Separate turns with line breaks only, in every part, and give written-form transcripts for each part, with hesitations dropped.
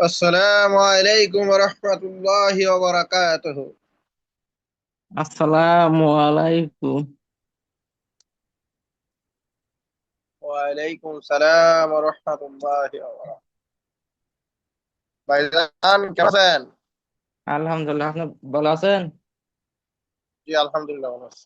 আসসালামু আলাইকুম রহমতুল্লাহি ওয়া বারাকাতুহু।
আসসালামু আলাইকুম।
ওয়ালাইকুম সালাম ওয়া রাহমাতুল্লাহি ওয়া বারাকাতুহু। ভাইজান কেমন আছেন?
আলহামদুলিল্লাহ, আপনি ভালো আছেন?
জি আলহামদুলিল্লাহ ভালো আছি।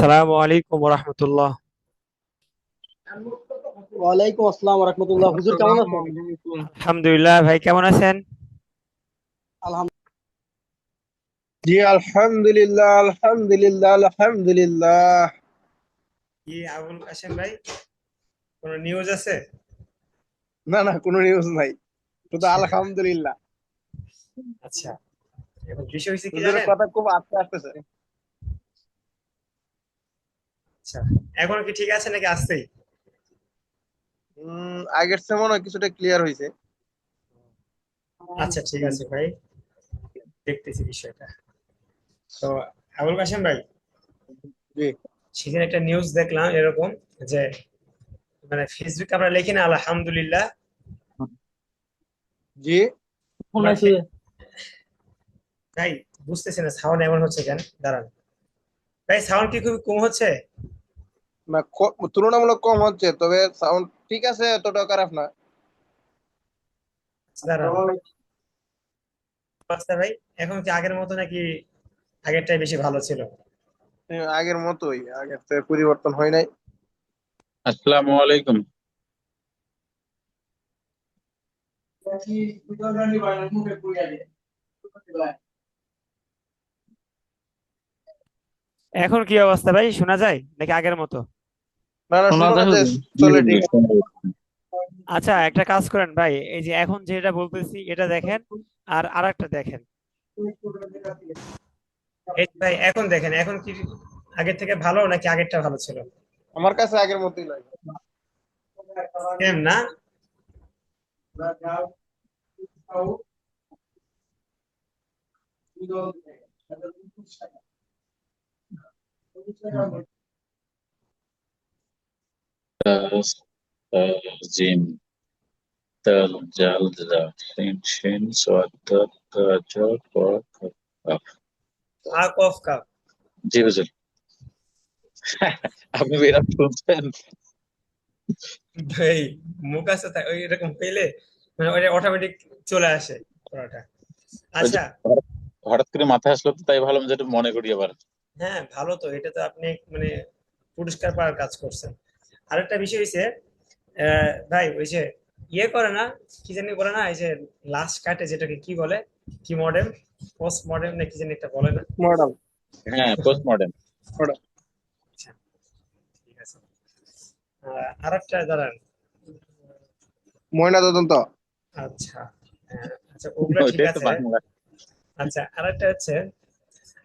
আসসালামু আলাইকুম রহমতুল্লাহ।
ওয়ালাইকুম আসসালাম রহমতুল্লাহ। হুজুর কেমন
আসসালামু
আছেন?
আলাইকুম।
আলহামদুলিল্লাহ, ভাই কেমন আছেন?
আলহামদুলিল্লাহ।
জি আলহামদুলিল্লাহ আলহামদুলিল্লাহ আলহামদুলিল্লাহ।
কি আবুল কাশেম ভাই, কোনো নিউজ আছে?
না না, কোনো নিউজ নাই, শুধু আলহামদুলিল্লাহ।
আচ্ছা, এখন বিষয় হয়েছে কি
হুজুরের
জানেন?
কথা খুব আস্তে আসতেছে।
আচ্ছা, এখন কি ঠিক আছে নাকি আসছেই?
আগের চেয়ে মনে হয় কিছুটা ক্লিয়ার হয়েছে।
আচ্ছা ঠিক আছে ভাই, দেখতেছি বিষয়টা। তো আবুল কাশেম ভাই,
জি
সেদিন একটা নিউজ দেখলাম এরকম যে মানে ফেসবুকে আমরা লিখি না আলহামদুলিল্লাহ,
জি।
আমরা ভাই বুঝতেছি না সাউন্ড এমন হচ্ছে কেন, দাঁড়ান ভাই, সাউন্ড কি খুব কম হচ্ছে?
না, তুলনামূলক কম হচ্ছে, তবে সাউন্ড ঠিক আছে, এতটা খারাপ না।
দাঁড়ান আচ্ছা ভাই, এখন কি আগের মতো নাকি আগেরটাই বেশি ভালো ছিল?
আগের মতোই, আগের থেকে পরিবর্তন হয় নাই।
আসসালামু আলাইকুম।
এখন কি অবস্থা ভাই, শোনা যায় নাকি আগের মতো?
না না,
শোনা
শোনা
যায়
যে
হুজুর।
চলে ঠিক আছে।
আচ্ছা একটা কাজ করেন ভাই, এই যে এখন যেটা বলতেছি এটা দেখেন, আর আরেকটা দেখেন। এই যে ভাই এখন দেখেন, এখন কি আগের থেকে ভালো নাকি আগেরটা ভালো ছিল?
আমার কাছে আগের মতোই লাগে।
সেম না?
জিম দাল জাল জা সিন শিন সোয়াদ তা জা ক খ কাফ।
হা কফ কাপ।
জি হুজুর। আপনি বিরাট শুনছেন।
ভাই মুখ আছে ওই এরকম পেলে মানে ওটা অটোমেটিক চলে আসে পড়াটা।
ওই যে
আচ্ছা,
হঠাৎ হঠাৎ করে মাথায় আসলো, তো তাই ভাবলাম যে একটু মনে করি আবার।
হ্যাঁ ভালো তো, এটা তো আপনি মানে পুরস্কার পাওয়ার কাজ করছেন। আরেকটা বিষয় হচ্ছে ভাই ওই যে ইয়ে করে না, কি জানি বলে না, এই যে লাশ কাটে যেটাকে কি বলে, কি মডেল, পোস্ট মডেল না কি জানি একটা বলে না?
মডার্ন।
হ্যাঁ, পোস্ট মডার্ন।
আচ্ছা ঠিক আছে। আরেকটা দাঁড়ান।
ময়না তদন্ত।
আচ্ছা, আচ্ছা ওগুলা ঠিক
ওইটাই তো
আছে।
বাংলা।
আচ্ছা আরেকটা হচ্ছে,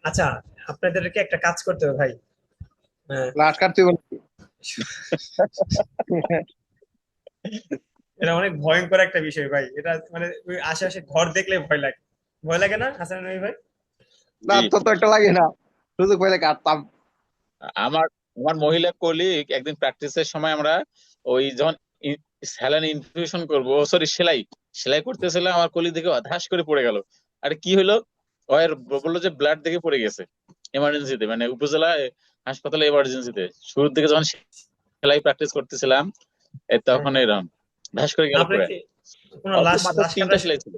আচ্ছা আপনাদেরকে একটা কাজ করতে হবে ভাই। আহ,
লাশ কাটতে বলছি।
এটা অনেক ভয়ঙ্কর একটা বিষয় ভাই, এটা মানে ওই আশেপাশে ঘর দেখলে ভয় লাগে, ভয় লাগে না হাসান নবী ভাই?
না,
জি।
তত একটা লাগে না, সুযোগ পাইলে কাটতাম।
আমার আমার মহিলা কলিগ একদিন প্র্যাকটিসের সময় আমরা ওই যখন স্যালাইন ইনফিউশন করবো, সরি সেলাই সেলাই করতেছিলাম, আমার কলিগ দেখে ধাস করে পড়ে গেল। আরে কি হলো? ওর বললো যে ব্লাড দেখে পড়ে গেছে এমার্জেন্সিতে, মানে উপজেলা হাসপাতালে এমার্জেন্সিতে। শুরুর দিকে যখন সেলাই প্র্যাকটিস করতেছিলাম,
হ্যাঁ
তখন
হ্যাঁ।
এরকম ধাস করে গেল
আপনি
পড়ে।
কি কোনো
অল্প
লাশ
মাত্র
লাশ কাটা
3টা সেলাই ছিল।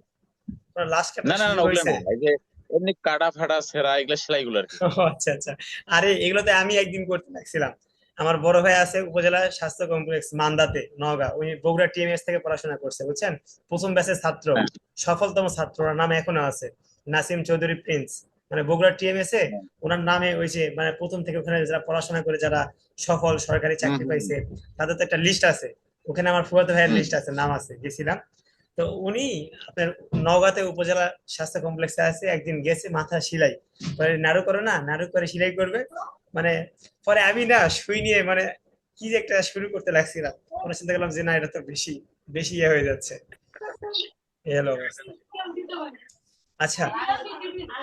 কোনো লাশ কাটার
না না না না,
সুযোগ
ওগুলো
হয়েছে?
না, এই যে এমনি কাটা ফাটা ছেঁড়া এগুলা সেলাই গুলো আর কি।
ও আচ্ছা আচ্ছা। আরে এগুলোতে আমি একদিন করতে লাগছিলাম। আমার বড় ভাই আছে উপজেলা স্বাস্থ্য কমপ্লেক্স মান্দাতে নওগাঁ, উনি বগুড়া টিএমএস থেকে পড়াশোনা করছে বুঝছেন, প্রথম ব্যাচের ছাত্র,
হ্যাঁ,
সফলতম ছাত্র, ওনার নাম এখনো আছে নাসিম চৌধুরী প্রিন্স। মানে বগুড়া টিএমএস এ
হ্যাঁ।
ওনার নামে ওই যে মানে প্রথম থেকে ওখানে যারা পড়াশোনা করে যারা সফল সরকারি
হুম
চাকরি
হুম হুম
পাইছে তাদের তো একটা লিস্ট আছে, ওখানে আমার ফুফাতো ভাইয়ের
হুম।
লিস্ট আছে, নাম আছে, গেছিলাম। তো উনি আপনার নওগাঁতে উপজেলা স্বাস্থ্য কমপ্লেক্সে আছে, একদিন গেছে মাথা সিলাই, পরে নাড়ু করে না, নাড়ু করে সিলাই করবে, মানে পরে আমি না শুই নিয়ে মানে কি যে একটা শুরু করতে লাগছিলাম, পরে চিন্তা করলাম যে না এটা তো বেশি বেশি ইয়ে হয়ে যাচ্ছে। এই হলো অবস্থা। আচ্ছা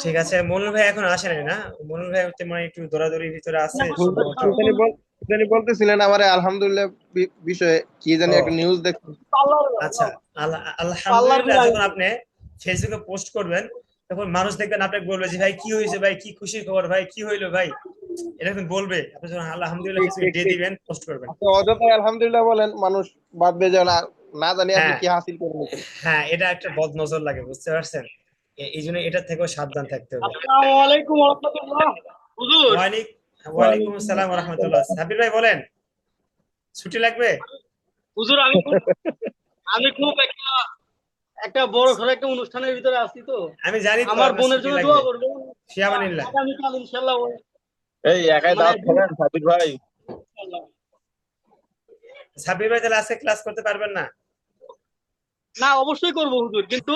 ঠিক আছে, মনুল ভাই এখন আসে নাই না? মনুল ভাই হচ্ছে মানে একটু দৌড়াদৌড়ির ভিতরে আছে সম্ভবত।
কি জানি বলতেছিলেন আমারে আলহামদুলিল্লাহ বিষয়ে, কি জানি
ও
একটা নিউজ দেখ।
আচ্ছা,
পাল্লার
আলহামদুলিল্লাহ
বিরানি।
যখন আপনি ফেসবুকে পোস্ট করবেন তখন মানুষ দেখবেন আপনাকে বলবে যে ভাই কি হয়েছে, ভাই কি খুশির খবর, ভাই কি হইলো ভাই, এরকম বলবে। আপনি যখন আলহামদুলিল্লাহ
ঠিক
ফেসবুকে
ঠিক
দিয়ে
ঠিক।
দিবেন, পোস্ট করবেন।
আপনি অযথাই আলহামদুলিল্লাহ বলেন, মানুষ ভাববে যে না, না জানি আপনি
হ্যাঁ
কি হাসিল করে নিয়েছেন।
হ্যাঁ, এটা একটা বদ নজর লাগে, বুঝতে পারছেন? এই জন্য এটার থেকেও সাবধান থাকতে হবে।
আসসালামু আলাইকুম রহমতুল্লাহ। হুজুর
ওয়ালাইকুম ওয়ালাইকুম আসসালাম ওয়া রাহমাতুল্লাহ। সাবির ভাই বলেন, ছুটি লাগবে?
হুজুর আমি খুব একটা বড় সড়ো একটা অনুষ্ঠানের ভিতরে আছি তো,
আমি জানি তো
আমার
আপনার
বোনের
ছুটি
জন্য
লাগবে।
দোয়া করবেন।
ফি আমানিল্লাহ।
আগামীকাল ইনশাআল্লাহ
এই একাই
মানে
দাওয়াত খাবেন সাবির ভাই?
ইনশাআল্লাহ।
সাবির ভাই তাহলে আজকে ক্লাস করতে পারবেন না?
না অবশ্যই করব হুজুর, কিন্তু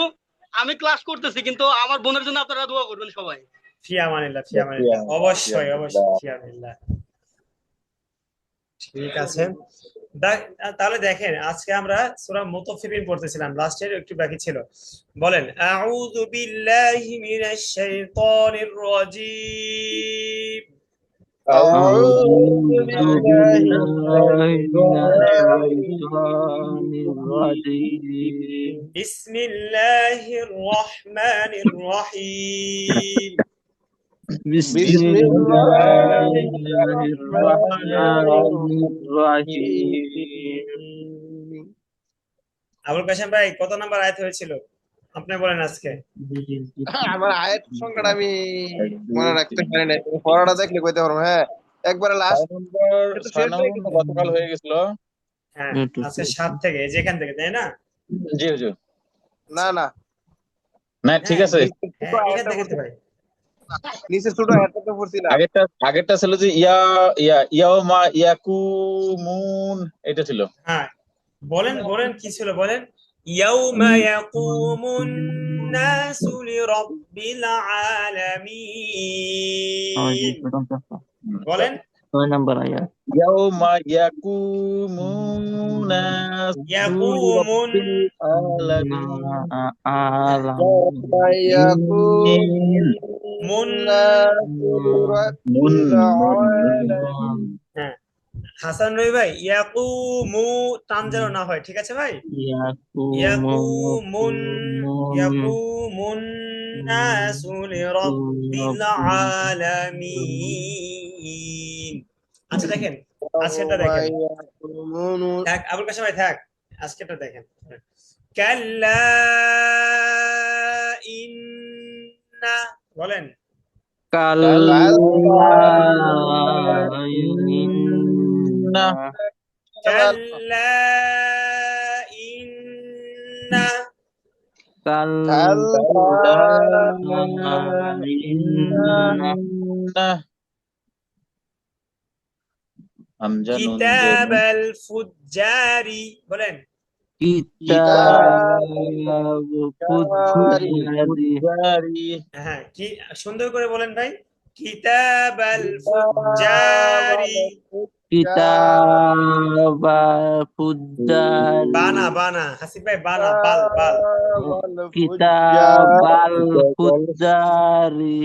আমি ক্লাস করতেছি, কিন্তু আমার বোনের জন্য আপনারা দোয়া করবেন সবাই।
ফি আমানিল্লাহ, ফি আমানিল্লাহ, অবশ্যই অবশ্যই, ফি আমানিল্লাহ। ঠিক আছে। তাহলে দেখেন, আজকে আমরা সূরা মুতাফফিফিন পড়তেছিলাম, লাস্টের একটু বাকি ছিল। বলেন, আউযু বিল্লাহি মিনাশ শাইতানির রাজীম।
أعوذ
أعوذ
بالله من
بالله من
الشيطان
الشيطان الرجيم
বিসমিল্লাহির রহমানির রহিম।
بسم
بسم
الله
الله الرحمن
الرحمن الرحيم
الرحيم
আবুল কাশেম ভাই, কত নাম্বার আয়াত হয়েছিল আপনি বলেন আজকে?
আমার আয়াত সংখ্যাটা আমি মনে রাখতে পারি না, তুমি পড়াটা দেখলে কইতে পারবো। হ্যাঁ, একবারে লাস্ট
6 নম্বর গতকাল হয়ে গেছিল।
হ্যাঁ, আজকে 7 থেকে, যেখান থেকে, তাই না?
জি হুজুর।
না না
না ঠিক আছে।
হ্যাঁ, এখান থেকে তো ভাই।
নিচে ছোট আয়াতটা তো পড়ছিলাম।
আগেরটা ছিল যে ইয়া ইয়া ইয়াউমা ইয়াকুমুন, এটা ছিল।
হ্যাঁ, বলেন বলেন, কি ছিল বলেন? ইয়াউমা ইয়াকুমুন নাসু লিরাব্বিল আলামিন। বলেন,
6 নম্বর আয়াত।
ইয়াউমা ইয়াকুমুনা
ইয়াকুমুন
আলামিন
يوم يقوم
মুন।
الناس لرب العالمين
হ্যাঁ, হাসান রবি ভাই, ইয়াকুমু টান যেন না হয়, ঠিক আছে ভাই? ইয়াকুমুন ইয়াকুমুন নাসু লিরাব্বিল আলামিন। আচ্ছা দেখেন, আজকেরটা দেখেন।
يقوم
থাক আবুল কাশেম ভাই, থাক, আজকেরটা দেখেন। কাল্লা ইন্না, বলেন।
কাল্লা
ইন্না
কাল্লা ইন্না
কাল্লা
ইন্না হামজা নুন
কিতাবাল ফুজ্জারি, বলেন।
কিতাব
জারি
হ্যাঁ, কি সুন্দর করে বলেন ভাই। কিতাবাল ফুজ্জারি।
কিতাব ফুজ্জার
বানা বানা, হাসিব ভাই, বানা, বাল বাল।
কিতাবাল ফুজ্জারি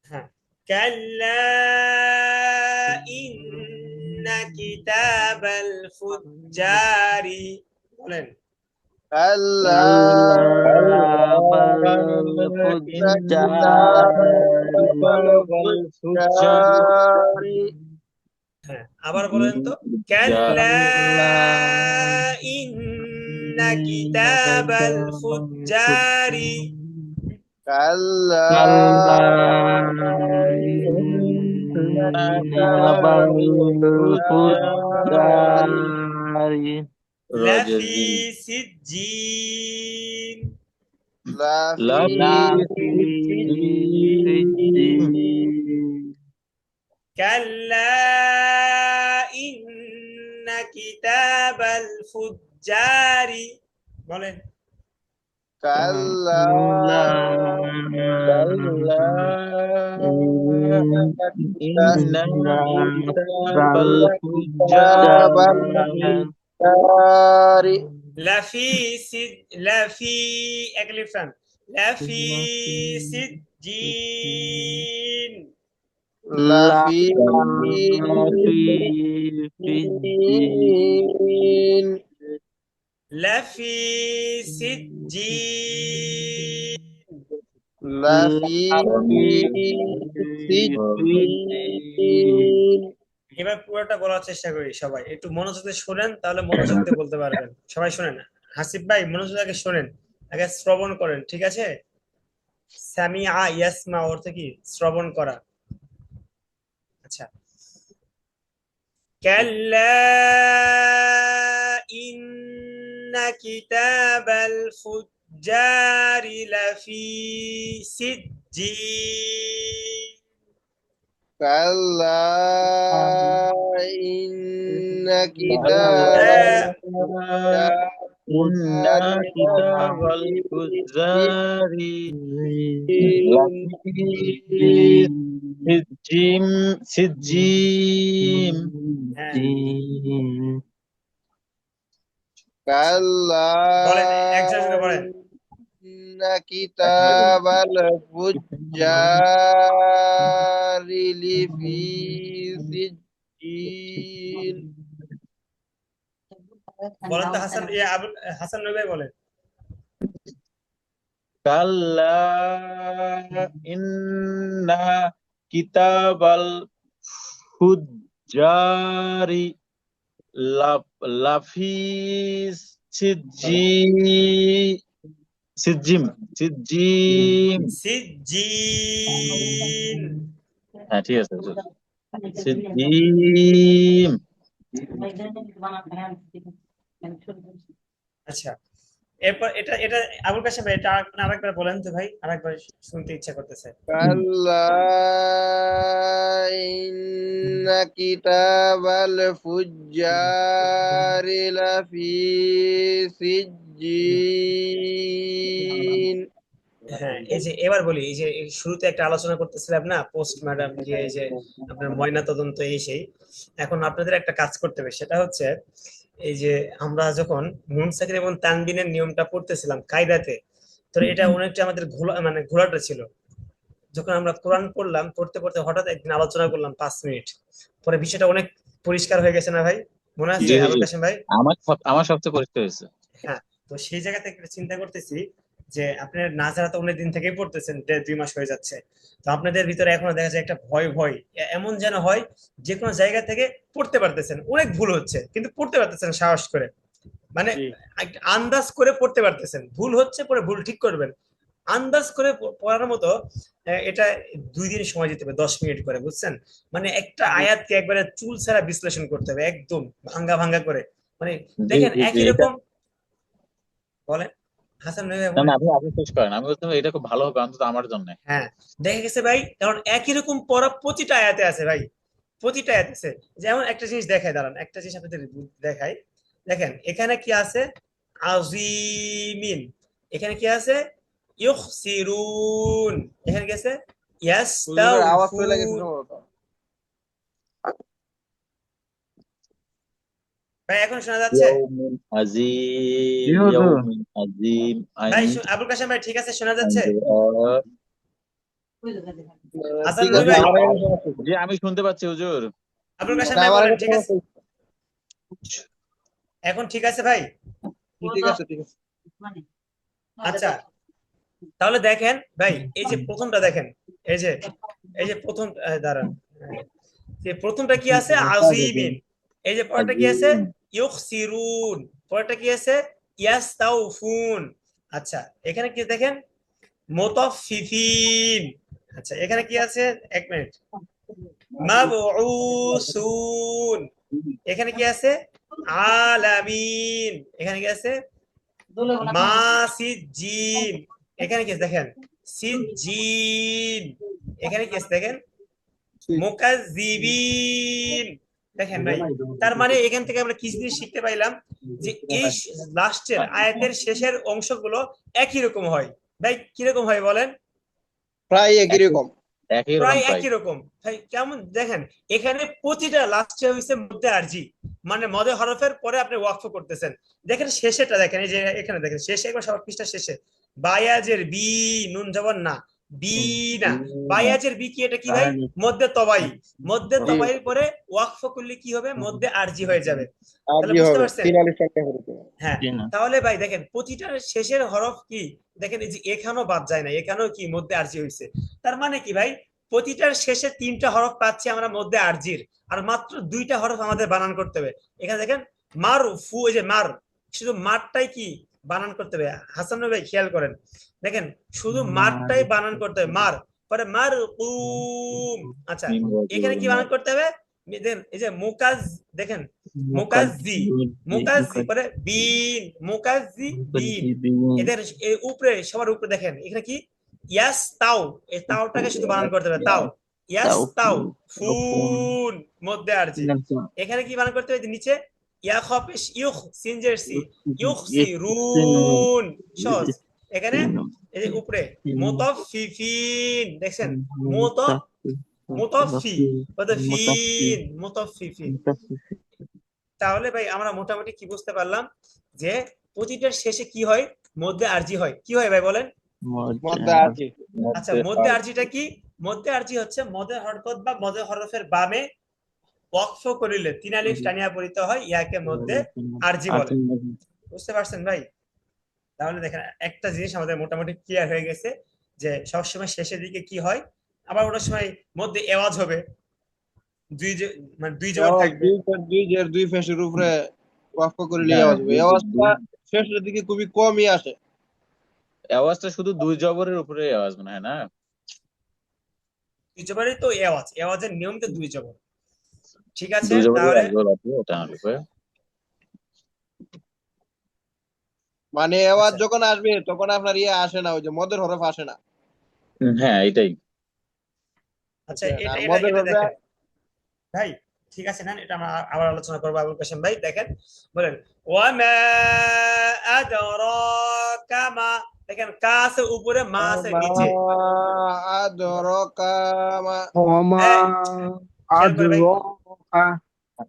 হ্যাঁ, কাল্লা ইন্না কিতাবাল ফুজ্জারি, বলেন।
كلا
হ্যাঁ, আবার বলেন তো। কাল্লা ইন্না কিতাবাল ফুজ্জারি।
كلا
লাফি সিজ্জিন। কাল্লা ইন্না কিতাবাল ফুজ্জারি, বলেন।
كلا লাফি
এক লিফান, লাফি সিজ্জিন। লাফি সিজ্জিন। এবার পুরোটা বলার চেষ্টা করি, সবাই একটু মনোযোগ দিয়ে শোনেন, তাহলে মনোযোগ দিয়ে বলতে পারবেন। সবাই শোনেন, হাসিব ভাই মনোযোগ আগে শোনেন, আগে শ্রবণ করেন, ঠিক আছে? সামিআ ইয়াসমা অর্থ কি? শ্রবণ করা। আচ্ছা, কাল্লা ইন্না কিতাবাল ফুজ্জারি লাফি সিজ্জিন।
كلا إن كتاب
إن كتاب الفجار لفي سجين
كلا
বলেন একসাথে করে বলেন।
إن كتاب الفجار لفي سجين
বলেন তো হাসান হাসান নবী ভাই বলেন।
كلا إن كتاب الفجار لفي سجين
সিজ্জিন।
হ্যাঁ ঠিক আছে সিজিম।
আচ্ছা, এরপর এটা এটা আবুল কাশেম ভাই, এটা আরেকবার বলেন তো ভাই, আরেকবার শুনতে ইচ্ছা করতেছে।
كلا إن كتاب الفجار لفي سجين
হ্যাঁ, এই যে এবার বলি, এই যে এই শুরুতে একটা আলোচনা করতেছিলাম না পোস্ট ম্যাডাম, যে এই যে আপনার ময়না তদন্ত এই সেই, এখন আপনাদের একটা কাজ করতে হবে, সেটা হচ্ছে এই যে আমরা যখন নুন সাকিন এবং তানবিনের নিয়মটা পড়তেছিলাম কায়দাতে, তো এটা অনেকটা আমাদের ঘোলাটা ছিল। যখন আমরা কোরআন পড়লাম, পড়তে পড়তে হঠাৎ একদিন আলোচনা করলাম 5 মিনিট, পরে বিষয়টা অনেক পরিষ্কার হয়ে গেছে না ভাই, মনে আছে আবুল কাশেম ভাই?
আমার সবচেয়ে পরিষ্কার হয়েছে।
হ্যাঁ, তো সেই জায়গা থেকে চিন্তা করতেছি যে আপনার নাজারা তো অনেক দিন থেকেই পড়তেছেন, 1.5-2 মাস হয়ে যাচ্ছে, তো আপনাদের ভিতরে এখনো দেখা যায় একটা ভয় ভয় এমন যেন হয় যে কোনো জায়গা থেকে পড়তে পারতেছেন, অনেক ভুল হচ্ছে কিন্তু পড়তে পারতেছেন সাহস করে, মানে একটা আন্দাজ করে পড়তে পারতেছেন, ভুল হচ্ছে পরে ভুল ঠিক করবেন, আন্দাজ করে পড়ার মতো। এটা 2 দিন সময় দিতে হবে, 10 মিনিট করে, বুঝছেন? মানে একটা আয়াতকে একবারে চুল ছাড়া বিশ্লেষণ করতে হবে, একদম ভাঙ্গা ভাঙ্গা করে, মানে দেখেন একই রকম। বলেন হাসান ভাই।
না আপনি শেষ করেন, আমি বলতাম এটা খুব ভালো হবে অন্তত আমার জন্য।
হ্যাঁ, দেখা গেছে ভাই, কারণ একই রকম পড়া প্রতিটা আয়াতে আছে ভাই, প্রতিটা আয়াতে আছে। যেমন একটা জিনিস দেখায়, দাঁড়ান একটা জিনিস আপনাদের দেখাই, দেখেন এখানে কি আছে, আজিমিন, এখানে কি আছে, ইউখসিরুন, এখানে কি আছে,
হুজুরের আওয়াজ চলে গেছে
ইয়াস্তাউফুন।
সম্ভবত।
ভাই এখন শোনা যাচ্ছে?
ইয়াউমিন আজিম,
জি হুজুর।
ইয়াউমিন আজিম,
ভাই আবুল কাশেম ভাই ঠিক আছে, শোনা যাচ্ছে? হাসান
ঠিক
নবী
আছে,
ভাই,
আমার এখানে শোনা যাচ্ছে।
জি আমি শুনতে পাচ্ছি হুজুর।
আবুল কাশেম
না,
ভাই
আমার
বলেন
এখানে
ঠিক
শোনা
আছে,
যাচ্ছে।
এখন ঠিক আছে ভাই?
ঠিক আছে ঠিক আছে।
আচ্ছা, তাহলে দেখেন ভাই, এই যে প্রথমটা দেখেন, এই যে প্রথম, দাঁড়ান, যে প্রথমটা কি আছে, আজিমিন, এই যে পরেরটা কি আছে, ইউখসিরুন, পরেরটা কি আছে, ইয়াস্তাউফুন। আচ্ছা, এখানে কি দেখেন, মুতাফফিফিন। আচ্ছা, এখানে কি আছে, 1 মিনিট, মাবউসুন, এখানে কি আছে, আলামিন, এখানে কি আছে, মাসিজিন, এখানে কি আছে দেখেন, সিজিন, এখানে কি আছে দেখেন, মুকাজ্জিবিন। দেখেন ভাই, তার মানে এখান থেকে আমরা কি জিনিস শিখতে পাইলাম, যে এই লাস্টের আয়াতের শেষের অংশগুলো একই রকম হয়। ভাই কিরকম হয় বলেন?
প্রায় একই রকম।
প্রায় একই রকম ভাই। কেমন দেখেন, এখানে প্রতিটা লাস্টে হইছে মধ্যে আরজি, মানে মদে হরফের পরে আপনি ওয়াকফ করতেছেন। দেখেন শেষেটা দেখেন, এই যে এখানে দেখেন শেষে, একবার সব পৃষ্ঠা শেষে বায়াজের বি, নুন জবর না, বি না, বায়াজের বি কি, এটা কি ভাই, মধ্যে তবাই, মধ্যে তবাইয়ের পরে ওয়াকফ করলে কি হবে, মধ্যে আরজি হয়ে যাবে। তাহলে
আরজি
বুঝতে
হবে,
পারছেন?
43 টাকা করে।
হ্যাঁ, তাহলে ভাই দেখেন প্রতিটার শেষের হরফ কি, দেখেন এই যে এখানেও বাদ যায় না, এখানেও কি মধ্যে আরজি হয়েছে। তার মানে কি ভাই, প্রতিটার শেষে 3টা হরফ পাচ্ছি আমরা মধ্যে আরজির, আর মাত্র 2টা হরফ আমাদের বানান করতে হবে। এখানে দেখেন মার ফু, এই যে মার, শুধু মারটাই কি বানান করতে হবে। হাসান ভাই খেয়াল করেন, দেখেন শুধু মারটাই বানান করতে হবে, মার, পরে মার কুম। আচ্ছা, এখানে কি বানান করতে হবে, দেখেন এই যে মুকাজ, দেখেন মুকাজ্জি, মুকাজ্জি পরে বিন, মুকাজ্জি বিন, এদের এই উপরে সবার উপরে দেখেন এখানে কি ইয়াস তাও, এই তাওটাকে শুধু বানান করতে হবে তাও, ইয়াস তাও ফুন মধ্যে আরজি। এখানে কি বানান করতে হবে, এই যে নিচে ইয়া খপেশ ইউখ সিনজের সি, ইউখ সি রুন সস, এখানে এই যে উপরে মুতাফফিফিন, দেখছেন মুতাফফি ফিন মুতাফফিফিন। তাহলে ভাই আমরা মোটামুটি কি বুঝতে পারলাম যে প্রতিটার শেষে কি হয়, মধ্যে আরজি হয়। কি হয় ভাই বলেন?
মধ্যে আরজি।
আচ্ছা মধ্যে আরজিটা কি? মধ্যে আরজি হচ্ছে মধ্যে হরকত বা মধ্যে হরফের বামে ওয়াকফ করিলে তিন আলিফ টানিয়া পড়িতে হয়, ইয়াকে মধ্যে আরজি বলে। বুঝতে পারছেন ভাই? তাহলে দেখেন একটা জিনিস আমাদের মোটামুটি ক্লিয়ার হয়ে গেছে যে সবসময় শেষের দিকে কি হয়, আবার ওটার সময় মধ্যে আওয়াজ হবে, মানে দুই জবর থাকবে।
দুই ফেসের উপরে ওয়াকফ করিলে আওয়াজ হবে। আওয়াজটা শেষের দিকে খুবই কমই আসে।
আওয়াজটা শুধু দুই জবরের উপরে আওয়াজ মনে হয় না?
দুই জবরই তো আওয়াজ, আওয়াজের নিয়ম তো দুই জবর। ঠিক আছে
দুই জবরের
তাহলে
এক জবর আছে, ওটা না লিখবে।
মানে আওয়াজ
আচ্ছা।
যখন আসবে তখন আপনার ইয়ে আসে না, ওই যে মদের হরফ আসে না।
হ্যাঁ এটাই।
আচ্ছা
আর
এটা এটা
মদের
এটা
হরফে
দেখেন ভাই, ঠিক আছে না, এটা আমরা আবার আলোচনা করবো আবুল কাসেম ভাই। দেখেন বলেন ওয়ামা আদরাকা মা, দেখেন কা আছে উপরে, মা আছে নিচে।
আদরকা মা।
ওমা
খেয়াল করে ভাই,
আদরাকা।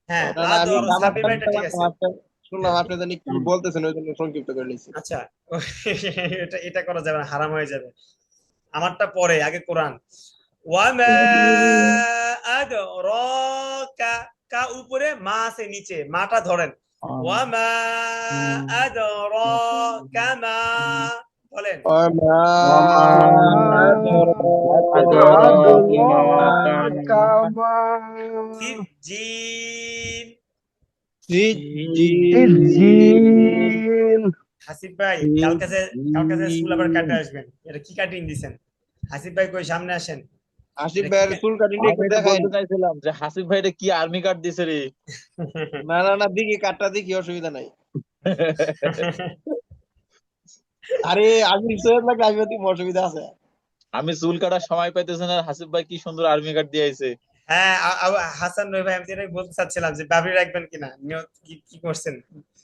হ্যাঁ
না না, আমি
আদর
আমার
সাবির ভাইটা ঠিক আছে।
শুনলাম আপনি জানি কি বলতেছেন, ওই জন্য সংক্ষিপ্ত করে নিয়েছি।
আচ্ছা এটা এটা করা যাবে না, হারাম হয়ে যাবে। আমারটা পরে, আগে কোরআন। ওয়ামা আদরাকা, কা উপরে, মা আছে নিচে, মাটা ধরেন। ওয়ামা আদরাকা মা, বলেন
ওমা
আদরাকা মা।
সিজিন।
সিজিন।
হাসিব ভাই কালকে যে স্কুল আবার কাটে আসবেন, এটা কি কাটিং দিছেন? হাসিব ভাই কই সামনে আসেন।
আসিফ ভাইয়ের চুল কাটিংটা একটু
আমি তো
দেখাই।
বলতে চাইছিলাম যে হাসিফ ভাইটা কি আর্মি কার্ড দিছে রে।
না না না, দিকে কাটটা দেখি, অসুবিধা নাই। আরে আমি সৈয়দ লাগলে আমি অতি অসুবিধা আছে।
আমি চুল কাটার সময় পাইতেছি না, হাসিফ ভাই কি সুন্দর আর্মি কার্ড দিয়েছে।
হ্যাঁ হাসান ভাই আমি এটাই বলতে চাচ্ছিলাম যে বাবরি রাখবেন কিনা, নিয়ত কি করছেন?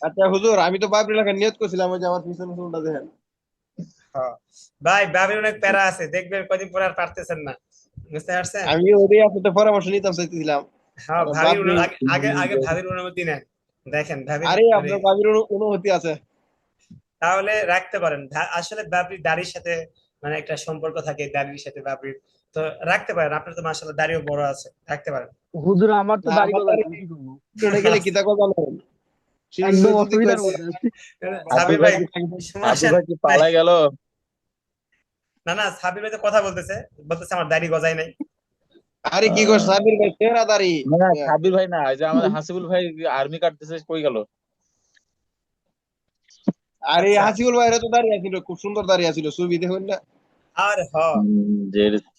আচ্ছা হুজুর, আমি তো বাবরি লেখার নিয়ত করছিলাম, ওই যে আমার পিছনে চুলটা দেখেন।
ভাই বাবরি অনেক প্যারা আছে, দেখবেন কদিন পরে আর পারতেছেন না। বুঝতে পারছেন?
আমি ওদের আপনাদের পরামর্শ নিতাম চাইতেছিলাম।
হ্যাঁ আগে আগে ভাবির অনুমতি নেন, দেখেন ভাবির
আরে
মানে,
আপনার বাবির অনুমতি আছে।
তাহলে রাখতে পারেন। আসলে বাবরির দাড়ির সাথে মানে একটা সম্পর্ক থাকে, দাড়ির সাথে বাবরির, তো রাখতে পারেন। আপনার তো মাশাআল্লাহ দাড়িও বড় আছে, রাখতে পারেন।
হুজুর আমার তো
না,
দাড়ি
আমার
গজায়
দাড়ি
না, আমি কি করবো?
চলে গেলে কি তা কথা বলেন?
একদম অসুবিধার মধ্যে আছি।
সাবির ভাই
হাসিফ
শুনছেন?
ভাই কি পালাই গেল?
না না, সাবির ভাই তো কথা বলতেছে আমার দাড়ি গজায় নাই।
আরে কি করছ সাবির ভাই, তেরা দাড়ি।
না সাবির ভাই না, এই যে আমাদের হাসিবুল ভাই আর্মি কার্ড দিছে, কই গেল?
আরে
আচ্ছা
হাসিবুল ভাইয়ের তো দাড়ি আছিল, খুব সুন্দর দাড়ি আছিল, ছবি দেখুন না।
আর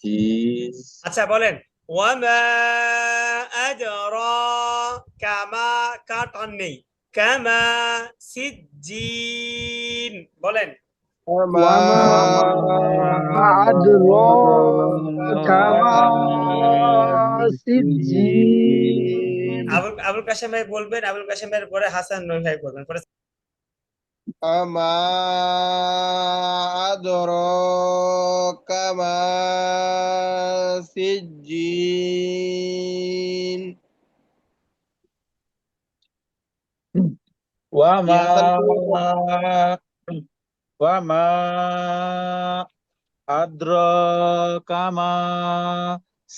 চিজ।
আচ্ছা বলেন ওয়ামা আদরাকা মা, কাটন নেই, কামা সিজ্জিন, বলেন
ওয়ামা আদরাকা মা সিজিন।
আবুল কাশেম ভাই বলবেন, আবুল কাশেম ভাইয়ের পরে হাসান নবী ভাই বলবেন, পরে
আমা আদরাকা মা সিজ্জিন।
ওয়ামা
হাসান
ওয়ামা আদ্রাকা মা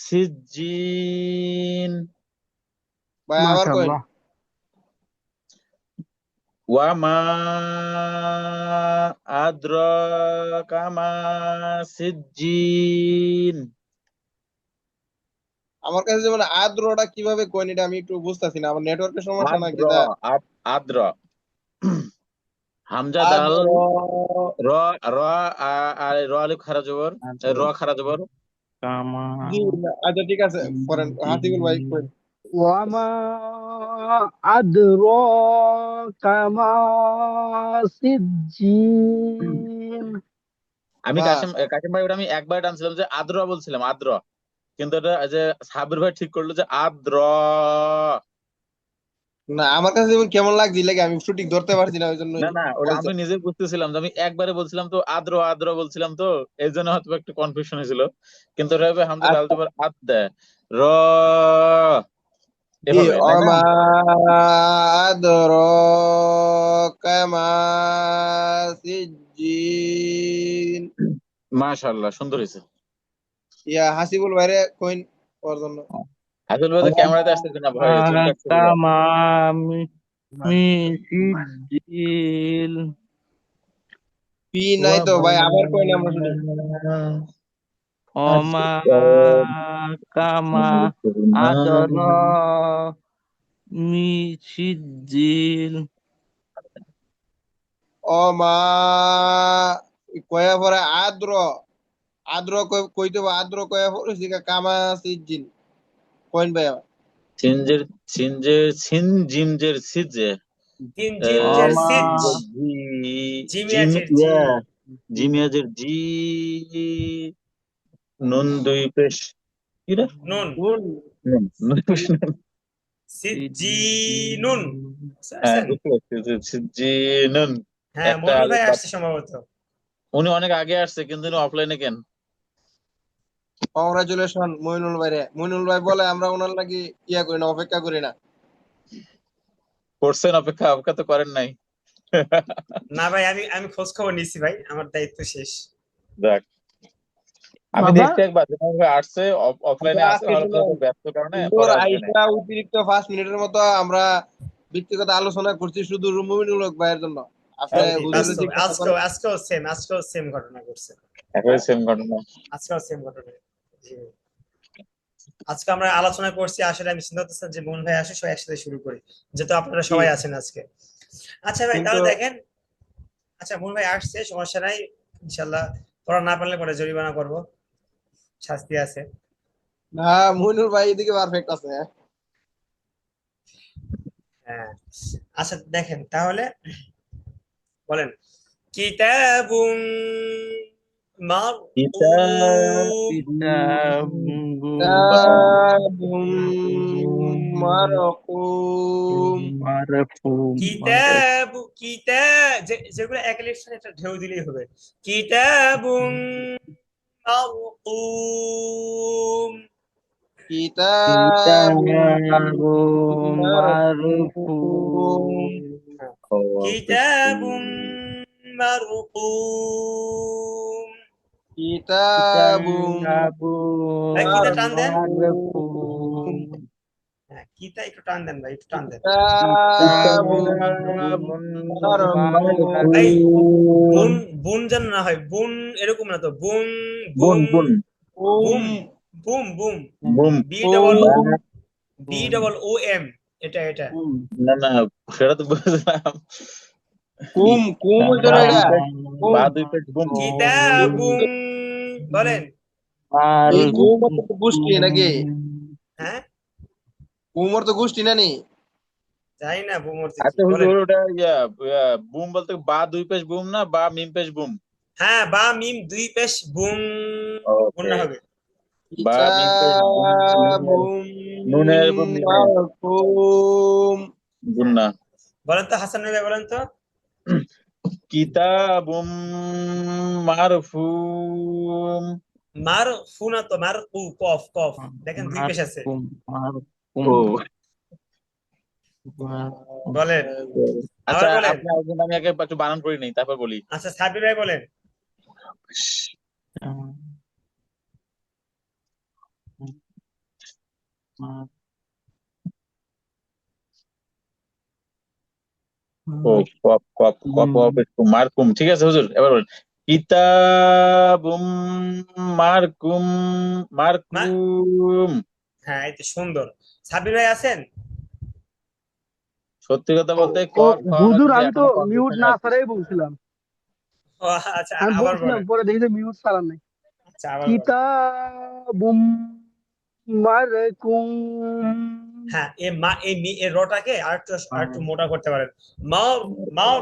সিজ্জিন।
ভাই আবার কইন।
মাশাআল্লাহ।
ওয়ামা আদ্রাকা মা সিজ্জিন।
আমার কাছে যেমন আদ্রটা কিভাবে কইন এটা আমি একটু বুঝতেছি না, আমার নেটওয়ার্কের সমস্যা নাকি
আদ্র
তা?
আদ্র হামজা দাল
আদ্র।
র র আর র আলিফ খারা জবর, র খারা জবর।
কামা
জি, আচ্ছা ঠিক আছে, পড়েন হাসিবুল ভাই কইন।
ওয়ামা আদরাকা মা সিজ্জিন।
আমি
বাহ।
কাশিম ভাই ওটা আমি একবার টানছিলাম যে আদ্র বলছিলাম আদ্র, কিন্তু এটা এই যে সাবির ভাই ঠিক করলো যে আদ্র।
না, আমার কাছে যেমন কেমন লাগছে লাগে, আমি সঠিক ধরতে পারছি না, ওই জন্যই
না না, ওটা
বলতে।
আমি নিজে বুঝতেছিলাম যে আমি একবারে বলছিলাম তো আদ্র আদ্র বলছিলাম, তো এই জন্য হয়তো একটু কনফিউশন হয়েছিল। কিন্তু ওটা হবে হামজা লাল
আচ্ছা,
জবর আদ দেয়, র
জি।
এভাবে, তাই না?
অমা আদরাকা মা সিজ্জিন।
মাশাআল্লাহ, সুন্দর হয়েছে।
ইয়া হাসিবুল ভাইরে কইন ওর জন্য।
আসল ভাই তো ক্যামেরাতে আসতেছে না ভয়, চুপ থাকছে পুরো।
কামা মিসিজিল।
পি নাই তো ভাই, আবার কইন আমরা শুনি।
ওমা কামা আদরা মিসিজিল।
অমা কয়া পরে আদ্র, আদ্র কইতে হবে, আদ্র কয়া পরে সিকা কামা সিজ্জিন। কইন ভাই আমার।
সিনজের সিনজের সিন জিমজের সিজে,
জিন জিম জের
ওমা
সিজ,
জি
জিমিয়া
জিম
জের জি,
ইয়া জিমিয়াজের জি, নুন দুই পেশ কি রে,
নুন,
নুন।
নুন নুন পেশ নুন।
সিজ্জিনুন, বুঝতে
হ্যাঁ
পারছেন?
বুঝতে পারছি জি নুন।
হ্যাঁ,
একটা
মনির
আলিফ
ভাই
বাদ।
আসছে সম্ভবত।
উনি অনেক আগে আসছে কিন্তু উনি অফলাইনে কেন?
কংগ্রাচুলেশন মইনুল ভাইরে। মইনুল ভাই বলে আমরা ওনার লাগি ইয়া করি না, অপেক্ষা করি না।
করছেন অপেক্ষা, অপেক্ষা তো করেন নাই।
না ভাই, আমি আমি খোঁজ খবর নিছি ভাই, আমার দায়িত্ব শেষ।
দেখ, আমি
বাবা
দেখছি একবার যখন ভাই আসছে অফলাইনে
আমরা
আছে,
আজকে
হয়তো
শুনুন,
হয়তো ব্যস্ত কারণে
সুন্দর
পরে আসবে না।
আইসা অতিরিক্ত 5 মিনিটের মতো আমরা ব্যক্তিগত আলোচনা করছি শুধু মইনুল হক ভাইয়ের জন্য। আপনি
হ্যাঁ,
জি,
ঠিক
হুজুরে
বাস্তব,
জিজ্ঞাসা
আজকেও
করেন।
আজকেও সেম ঘটনা ঘটছে।
একই সেম ঘটনা।
আজকেও সেম ঘটনা। জি। আজকে আমরা আলোচনা করছি, আসলে আমি চিন্তা করতেছিলাম যে মন ভাই আসে সবাই একসাথে শুরু করি, যেহেতু আপনারা
জি।
সবাই আছেন আজকে। আচ্ছা ভাই,
কিন্তু
তাহলে দেখেন, আচ্ছা মন ভাই আসছে, সমস্যা নাই, ইনশাল্লাহ। পড়া না পারলে পরে জরিমানা করবো, শাস্তি আছে।
না, মইনুল ভাই এদিকে পারফেক্ট আছে।
হ্যাঁ, আচ্ছা দেখেন তাহলে, বলেন, কিতাবুন
কিতাব
মারকুম,
কিতাবুম মারকুম।
মারফুম
যেগুলো এক ইলেকশন একটা ঢেউ দিলেই হবে। কিতাবুম মারকুম,
কিতাবুম
কিতাবুম
মারকুম।
মারফুম।
কিতাবুম মারকুম।
কিতাবুম
কিতাবুম
ভাই কিতা টান দেন,
মারফুম।
মারকুম।
হ্যাঁ কিতা একটু টান দেন ভাই, একটু টান দেন
কিতাবুম
কিতাবুম
ভাই।
মারফুম।
বুন, বুন যেন না হয় বুন, এরকম না তো, বুন
বুন
বুম,
বুন
বুম
মারকুম।
Boom boom,
boom.
B double,
boom
B double O M, এটা এটা।
না না, সেটা তো বুঝলাম।
কুম কুম হইতো
বা
না
দুই
এটা।
পেশ,
কুম।
বা দুই পেশ বুম।
কিতাবুম, বলেন।
এই কুম অর্থ তো গোষ্ঠী নাকি?
হ্যাঁ,
কুম অর্থ গোষ্ঠী না নি?
জানি না বুম অর্থ কি,
আচ্ছা
বলেন।
হুজুর, ওটা বুম বলতে বা দুই পেশ বুম না বা মিম পেশ বুম?
হ্যাঁ, বা মিম দুই পেশ বুম,
ওকে,
গুণা হবে।
বা মিম পেশ বুম, নুনের
কিতাবুম
নুনের বুম মিমে
মারকুম।
হ্যাঁ,
গুন্না।
বলেন তো হাসান ভাই, বলেন তো।
কিতাবুম মারফুম।
মার ফু না তো, মার উ, কফ কফ, দেখেন দুই পেশ আছে।
মারফুম মারফুম
ও
বলেন,
আচ্ছা,
আবার বলেন।
আপনি একদিন, আমি আগে একটু বানান করে নিই তারপর বলি।
আচ্ছা সাবির ভাই বলেন।
ও কপ কপ কপ কপ একটু মারকুম, ঠিক আছে হুজুর, এবার বলেন। কিতাবুম মারকুম,
মা,
মারকুম।
হ্যাঁ এই তো সুন্দর। সাবির ভাই আছেন?
সত্যি কথা
ও
বলতে ক
ও
খ
হুজুর,
কিন্তু
আমি তো
এখনো
মিউট
কনফিউশনে
না
আছি।
ছাড়াই বলছিলাম।
ও আচ্ছা,
আমি
আবার
বলছিলাম,
বলেন।
পরে দেখি যে মিউট ছাড়ার নাই।
আচ্ছা আবার বলেন।
কিতাবুম মারকুম
হ্যাঁ এই রটাকে আরেকটু মোটা করতে পারেন। মার মার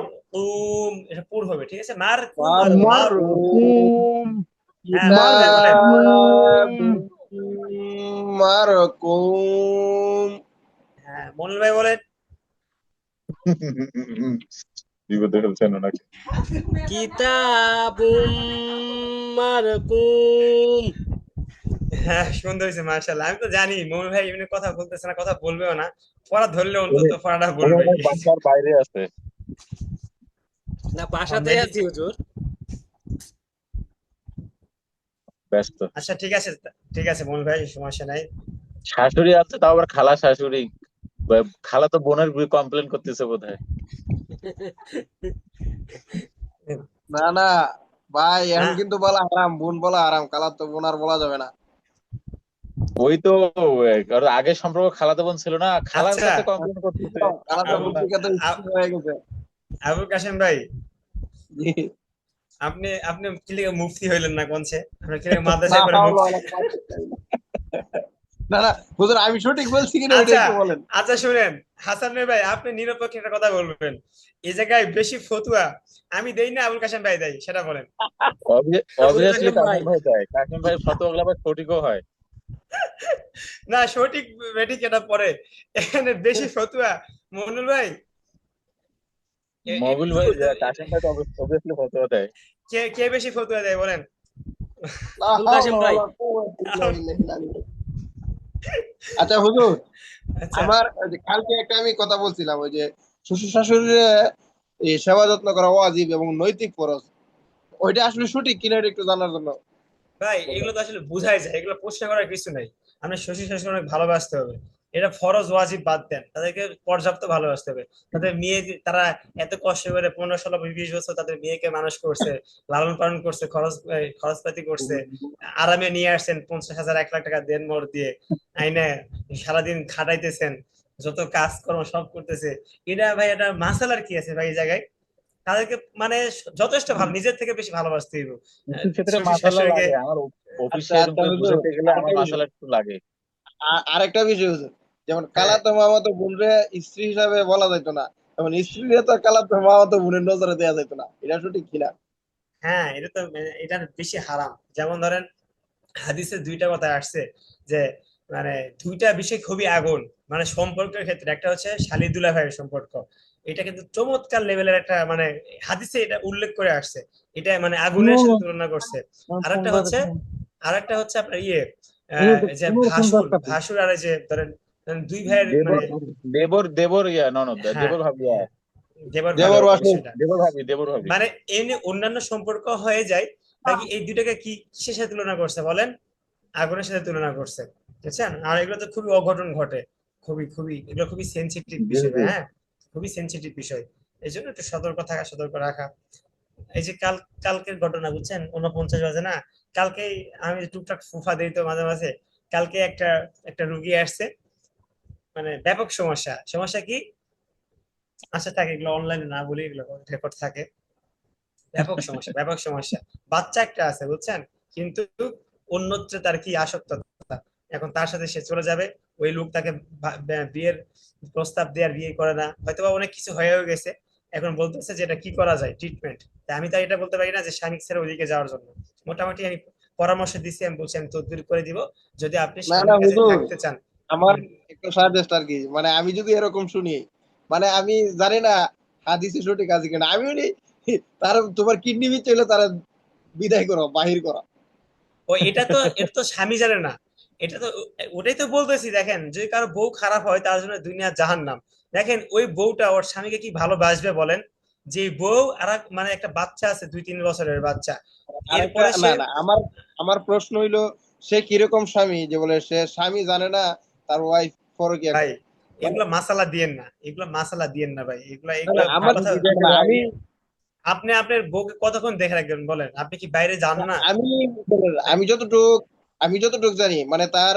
এটা পুর হবে, ঠিক আছে? মার মার
মারকুম
হ্যাঁ মনোজ ভাই বলেন।
মারকুম
হ্যাঁ মনোজ ভাই বলেন।
বিপদে ফেলছেন ওনাকে।
কিতাবুম মারকুম।
হ্যাঁ সুন্দর হয়েছে মার্শাল্লাহ। আমি তো জানি মনোজ ভাই এমনি কথা বলতেছে না, কথা বলবেও না, পড়া ধরলে অন্তত পড়াটা বলবে।
বাসার বাইরে আছে,
না বাসাতেই আছি হুজুর।
ব্যস্ত।
আচ্ছা ঠিক আছে মনোজ ভাই, সমস্যা নাই।
শাশুড়ি আছে, তাও আবার খালা শাশুড়ি। খালা তো বোনের কমপ্লেন করতেছে বোধহয়।
না না ভাই, এখন
হ্যাঁ
কিন্তু বলা হারাম, বোন বলা হারাম, কালার তো বোন আর বলা যাবে না।
ওই তো ওর আগে সম্পর্ক খালাতো বোন ছিল না, খালার
আচ্ছা
কাছে কমপ্লেন করতেছে।
কালার তো
আবু
পত্রিকা তো
আব-
হয়ে গেছে।
আবুল কাশেম ভাই,
জি।
আপনি আপনি কি লিগে মুফতি হইলেন না কোনছে? আপনি কি লিগে
না
মাদ্রাসায় পড়ে
হাওলা ওয়ালা কুওয়াতা ইল্লা না না হুজুর, আমি সঠিক বলছি কিনা ওইটা
আচ্ছা
একটু বলেন।
আচ্ছা শুনেন হাসান ভাই, আপনি নিরপেক্ষ একটা কথা বলবেন। এই জায়গায় বেশি ফতুয়া আমি দেই না আবুল কাশেম ভাই দেয়, সেটা বলেন।
আবুল
অবভিয়াসলি
কাশেম ভাই
কাসিম ভাই দেয়, কাসিম ভাই ফতোয়াগুলো আবার সঠিকও হয়।
না সঠিক বেঠিক এটা পরে, এখানে বেশি ফতুয়া মনুল ভাই।
মবিল ভাই কাসিম ভাই তো অবভিয়াসলি ফতোয়া দেয়।
কে কে বেশি ফতুয়া দেয় বলেন?
লা
আবুল কাশেম
হাওলা
ভাই।
ওয়ালা কুওয়াতা ইল্লা বিল্লাহ। আচ্ছা হুজুর,
আচ্ছা
আমার ওই যে কালকে একটা আমি কথা বলছিলাম, ওই যে শ্বশুর শাশুড়ির এই সেবা যত্ন করা ওয়াজিব এবং নৈতিক ফরজ, ওইটা আসলে সঠিক কিনা এটা একটু জানার জন্য
ভাই
বলবেন।
এগুলো তো আসলে বুঝাই যায়, এগুলো প্রশ্ন করার কিছু নাই। আমরা শ্বশুর শাশুড়ি অনেক ভালোবাসতে হবে, এটা ফরজ ওয়াজিব বাদ দেন, তাদেরকে পর্যাপ্ত ভালোবাসতে হবে। তাদের মেয়ে তারা এত কষ্ট করে 15, 16, 20 বছর তাদের মেয়েকে মানুষ করছে, লালন পালন করছে, খরচপাতি করছে, আরামে নিয়ে আসছেন 50,000 1 লাখ টাকা দেন মোর দিয়ে আইনে, সারাদিন খাটাইতেছেন, যত কাজকর্ম সব করতেছে। এটা ভাই এটা মাসালার কি আছে ভাই এই জায়গায়? তাদেরকে মানে যথেষ্ট ভালো, নিজের থেকে বেশি ভালোবাসতে হইব
কিছু ক্ষেত্রে
শ্বশুর
মাসালা
শাশুড়িকে।
লাগে, আমার
আচ্ছা
অফিসে এরকম
আচ্ছা
করে
হুজুর,
বুঝাইতে গেলে আমার
আরেকটা বিষয়,
মাসালা একটু লাগে।
আরেকটা বিষয় হুজুর, যেমন
হ্যাঁ
কালাতো মামাতো বোনরে স্ত্রী হিসাবে বলা যাইতো না, যেমন স্ত্রীরে তো কালাতো মামাতো বোনের নজরে দেওয়া যাইতো না, এটা সঠিক কিনা?
হ্যাঁ এটা তো এটা বেশি হারাম। যেমন ধরেন হাদিসে দুইটা কথা আসছে যে মানে দুইটা বিষয় খুবই আগুন, মানে সম্পর্কের ক্ষেত্রে একটা হচ্ছে শালী দুলাভাইয়ের সম্পর্ক, এটা কিন্তু চমৎকার লেভেলের একটা মানে হাদিসে এটা উল্লেখ করে আসছে, এটা মানে আগুনের সাথে তুলনা করছে। আরেকটা হচ্ছে আরেকটা হচ্ছে আপনার এই যে ভাসুর আর এই যে ধরেন দুই ভাইয়ের
দেবর
মানে
দেবর দেবর ননদ,
হ্যাঁ
দেবর ভাবি,
হ্যাঁ দেবর ভালো
দেবর বাসুর,
বিষয়টা,
দেবর ভাবি।
মানে এমনি অন্যান্য সম্পর্ক হয়ে যায় নাকি এই দুইটাকে কি কিসের সাথে তুলনা করছে বলেন? আগুনের সাথে তুলনা করছে, বুঝছেন? আর এগুলো তো খুবই অঘটন ঘটে, খুবই খুবই এগুলো খুবই সেনসিটিভ বিষয় ভাই, হ্যাঁ খুবই সেনসিটিভ বিষয়। এই জন্য একটু সতর্ক থাকা, সতর্ক রাখা। এই যে কালকের ঘটনা বুঝছেন, 49 বাজে না, কালকে আমি টুকটাক ফুফা দিই তো মাঝে মাঝে, কালকে একটা একটা রুগী আসছে, মানে ব্যাপক সমস্যা। সমস্যা কি? আচ্ছা থাকে এগুলো অনলাইনে না বলি, এগুলো রেকর্ড থাকে। ব্যাপক সমস্যা, ব্যাপক সমস্যা। বাচ্চা একটা আছে বুঝছেন, কিন্তু অন্যত্র তার কি আসক্ততা। এখন তার সাথে সে চলে যাবে, ওই লোক তাকে বিয়ের প্রস্তাব দেওয়ার, বিয়ে করে না, হয়তোবা অনেক কিছু হয়েও গেছে। এখন বলতেছে যে এটা কি করা যায় ট্রিটমেন্ট। আমি তো এটা বলতে পারি না যে স্বামী ছেড়ে ওইদিকে যাওয়ার জন্য। মোটামুটি আমি পরামর্শ দিচ্ছি, আমি বলছি আমি তদবির করে দিব যদি আপনি
না না
স্বামীর কাছে
হুজুর,
থাকতে চান।
আমার একটা সাজেস্ট আর কি, মানে আমি যদি এরকম শুনি, মানে আমি জানি না হাদিসে সঠিক আছে কিনা, আমি বলি তার তোমার কিডনি বিচ হইলে তারা বিদায় করো, বাহির করো।
ও এটা তো স্বামী জানে না, এটা তো ওটাই তো বলতেছি। দেখেন যদি কারো বউ খারাপ হয় তার জন্য দুনিয়া জাহান্নাম। দেখেন ওই বউটা ওর স্বামীকে কি ভালোবাসবে বলেন? যে বউ আর মানে একটা বাচ্চা আছে 2-3 বছরের বাচ্চা,
আরেকটা
এরপরে
না
সে
না, আমার আমার প্রশ্ন হইলো, সে কিরকম স্বামী যে বলে সে স্বামী জানে না তার ওয়াইফ পরকিয়া
ভাই
করে? মানে
এগুলা মাসালা দিয়েন না, এগুলা মাসালা দিয়েন না ভাই, এগুলা
না
এগুলা
না, আমার
কথা।
না, আমি
আপনি আপনার বউকে কতক্ষণ দেখে রাখবেন বলেন? আপনি কি বাইরে যান না?
আমি আমি যতটুকু আমি যতটুকু জানি, মানে তার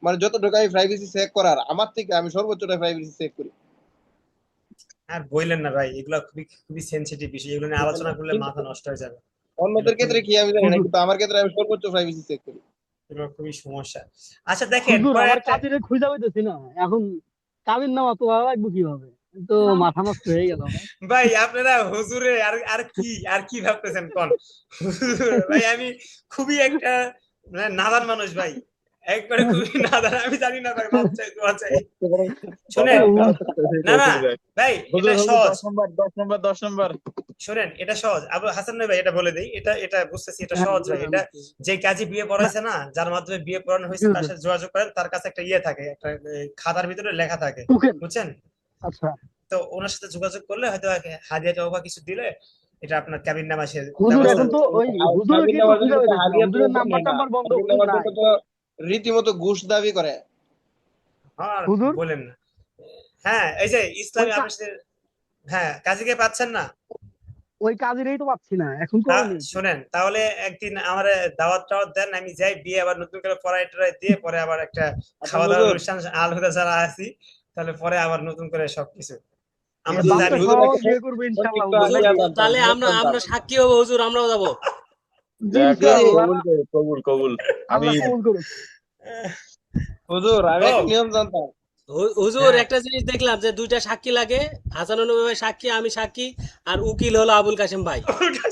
মানে যতটুকু আমি প্রাইভেসি চেক করার, আমার থেকে আমি সর্বোচ্চটা প্রাইভেসি চেক করি।
আর বললেন না ভাই, এগুলা খুবই খুবই সেনসিটিভ বিষয়, এগুলো নিয়ে আলোচনা করলে মাথা
কিন্তু
নষ্ট হয়ে যাবে। এগুলো
অন্যদের
খুবই
ক্ষেত্রে কি আমি জানি না,
হুজুর
কিন্তু আমার ক্ষেত্রে আমি সর্বোচ্চ প্রাইভেসি চেক করি।
এগুলো খুবই সমস্যা। আচ্ছা দেখেন
হুজুর
পরে
আমার
একটা
কাজিরে খুঁজে পাইতেছি না এখন, কাবির নামা তো লাগবে কিভাবে, তো মাথা নষ্ট হয়ে গেল আমার।
ভাই আপনারা হুজুরে আর কি ভাবতেছেন কোন? হুজুর ভাই আমি খুবই একটা মানে নাদান মানুষ ভাই, একবারে খুবই নাদান, আমি জানি না ভাই, মাপ চাই দোয়া চাই।
কথা
শুনেন,
বলতে
না না
অসুবিধা।
ভাই
হুজুর
এটা
হুজুর
সহজ,
10 নম্বর।
শোনেন এটা সহজ। আবু হাসান ভাই এটা বলে দেই, এটা বুঝতেছি, এটা সহজ ভাই। এটা যে কাজে বিয়ে
না,
পড়াইছে না, যার মাধ্যমে বিয়ে পড়ানো
জি
হয়েছে, তার
হুজুর,
সাথে যোগাযোগ করেন, তার কাছে একটা ইয়ে থাকে, একটা খাতার ভিতরে লেখা থাকে,
টুকেন।
বুঝছেন?
আচ্ছা
তো ওনার সাথে যোগাযোগ করলে হয়তো হাদিয়া টাকা কিছু দিলে এটা আপনার ক্যাবিন নামা সে
হুজুর,
ব্যবস্থা
এখন তো
করবে।
ওই
আর
হুজুরের
সাবির
কি তো
নামার জন্য
খুঁজে
তো
পাইতেছি না,
হাদিয়া
হুজুরের
প্রয়োজন
নাম্বার
নেই না,
টাম্বার বন্ধ
সাবির নামার জন্য
নাই।
তো রীতিমতো ঘুষ দাবি করে।
আর
হুজুর
বলেন না। হ্যাঁ এই যে
ওই
ইসলামী আপনার সাথে, হ্যাঁ কাজীকে পাচ্ছেন না?
ওই কাজিরেই তো পাচ্ছি না, এখন
তা
করণীয় কি?
শোনেন তাহলে একদিন আমার দাওয়াত টাওয়াত দেন, আমি যাই, বিয়ে আবার নতুন করে পড়াই টড়াই দিয়ে পরে আবার একটা
আচ্ছা
খাওয়া দাওয়ার
হুজুর,
অনুষ্ঠান আলহুদা ছাড়া আসি, তাহলে পরে আবার নতুন করে সবকিছু আমরা
এই
তো
বাচ্চা
জানি।
হুজুর
সহ
একটা
বিয়ে করবো ইনশাল্লাহ
একটু
হুজুর,
হুজুর
আইডিয়া
নাকি?
জানতাম,
তাহলে
নিয়ম
আমরা
জানতাম।
আমরা সাক্ষী হবো হুজুর, আমরাও যাবো।
যাক
যদি
ইনশাল্লাহ,
কবুল করে, কবুল কবুল। আমি
আল্লাহ কবুল করুক।
হুজুর আমি
ও
একটা নিয়ম জানতাম।
হুজুর
হ্যাঁ
একটা জিনিস দেখলাম যে দুইটা সাক্ষী লাগে, হাসানুল নবী ভাই সাক্ষী, আমি সাক্ষী, আর উকিল হলো আবুল কাশেম ভাই।
তো এটা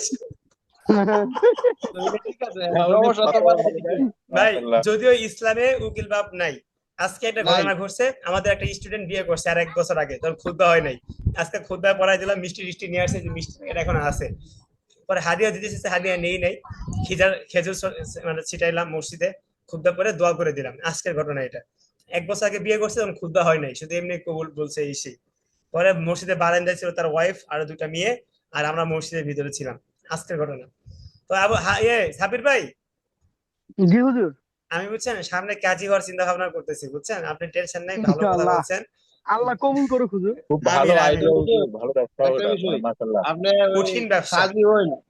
ঠিক আছে,
উনি
সমস্যা তো
কথা
মানে
ভালো দেয়।
ভাই
মাশাআল্লাহ।
যদিও ইসলামে উকিল বাপ নাই, আজকে একটা
নাই।
ঘটনা ঘটছে, আমাদের একটা স্টুডেন্ট বিয়ে করছে আর 1 বছর আগে, তখন খুতবা হয় নাই, আজকে খুতবা পড়াই দিলাম, মিষ্টি টিষ্টি নিয়ে আসছে, যে মিষ্টি প্যাকেট এখন আছে, পরে হাদিয়া দিতেছে, হাদিয়া নেই নাই, খেজুর মানে ছিটাইলাম মসজিদে, খুতবা পরে দোয়া করে দিলাম। আজকের ঘটনা এটা, 1 বছর আগে বিয়ে করছে, তখন খুতবা হয় নাই, শুধু এমনি কবুল বলছে এই সেই। পরে মসজিদে বারান্দায় ছিল তার ওয়াইফ আর 2টা মেয়ে, আর আমরা মসজিদের ভিতরে ছিলাম। আজকের ঘটনা। তো সাবির ভাই,
জি হুজুর,
আমি বুঝছেন সামনে কাজী হওয়ার চিন্তা ভাবনা করতেছি, বুঝছেন? আপনি টেনশন নাই, ভালো কথা
ইনশাল্লাহ,
বলছেন।
আল্লাহ কবুল করুক হুজুর।
খুব ভালো
আমিন আমিন।
আইডিয়া
হুজুর,
হুজুর, ভালো ব্যবসা
একটা
ওটা,
বিষয়,
মাশাআল্লাহ।
আপনি ওই
কঠিন ব্যবসা।
কাজী হইন আর